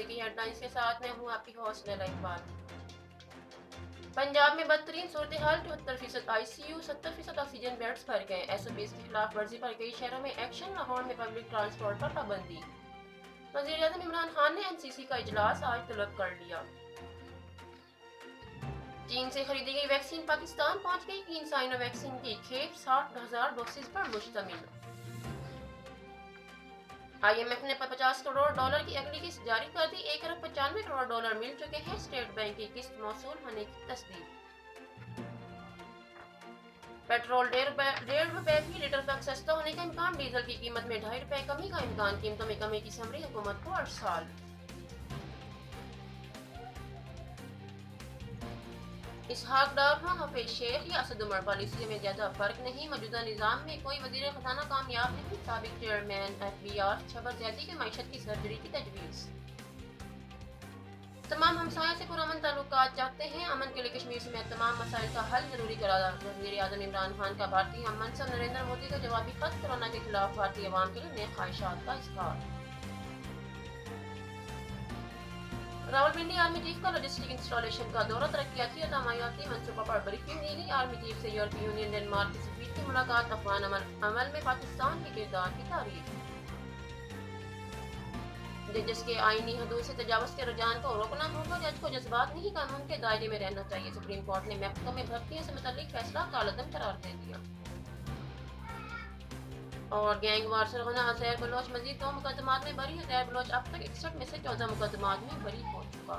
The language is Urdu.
کی ہیڈ لائنز کے ساتھ میں ہوں آپ کی ہوسٹ لیلا اقبال۔ پنجاب میں بدترین صورتحال 74% آئی سی یو، 70% آکسیجن بیڈز بھر گئے۔ ایس او پیز کی خلاف ورزی پر کئی شہروں میں ایکشن، لاہور میں پبلک ٹرانسپورٹ پر پابندی۔ وزیراعظم عمران خان نے این سی سی کا اجلاس آج طلب کر لیا۔ چین سے خریدی گئی ویکسین پاکستان پہنچ گئی۔ 3 سائنو ویکسین کی کھیپ 60,000 ڈوسز پر مشتمل۔ آئی ایم ایف نے $50 کروڑ کی اگلی قسط جاری کر دی۔ 1,95 کروڑ ڈالر مل چکے ہیں۔ اسٹیٹ بینک کی قسط موصول ہونے کی تصدیق۔ پیٹرول ₹1.5 فی لیٹر تک سستا ہونے کا امکان۔ ڈیزل کی قیمت میں ₹2.5 کمی کا امکان۔ قیمتوں میں کمی کی سمری حکومت کو ارسال۔ اسحاق ڈار ہوں، حفیظ شیخ یا اسد عمر، پالیسی میں زیادہ فرق نہیں۔ موجودہ نظام میں کوئی وزیر خزانہ کامیاب نہیں۔ سابق چیئرمین ایف بی آر شبر زیدی کے معیشت کی سرجری کی تجویز۔ تمام ہمسایوں سے پرامن تعلقات چاہتے ہیں۔ امن کے لیے کشمیر سمیت تمام مسائل کا حل ضروری قرار۔ وزیر اعظم عمران خان کا بھارتی ہم منصب نریندر مودی کا جوابی خط۔ کورونا کے خلاف بھارتی عوام کے لیے نیک خواہشات کا اظہار۔ راولپنڈی آرمی چیف کا لاجسٹک انسٹالیشن کا دورہ۔ ترقیاتی اور تعمیراتی منصوبہ پر بریفنگ دی گئی۔ آرمی چیف سے یورپی یونین ڈنمارک کے سفیر کی ملاقات۔ افغان عمل میں پاکستان کے کردار کی تعریف۔ جس کے آئینی حدود سے تجاوز کے رجحان کو روکنا ہوگا۔ جج کو جذبات نہیں، قانون کے دائرے میں رہنا چاہیے۔ سپریم کورٹ نے محکموں میں بھرتیوں سے متعلق فیصلہ کالعدم قرار دے دیا۔ اور گینگ وار سرغنہ عزیر بلوچ مزید 2 مقدمات میں بری۔ عزیر بلوچ اب تک 61 میں سے 14 مقدمات میں بری ہو چکا۔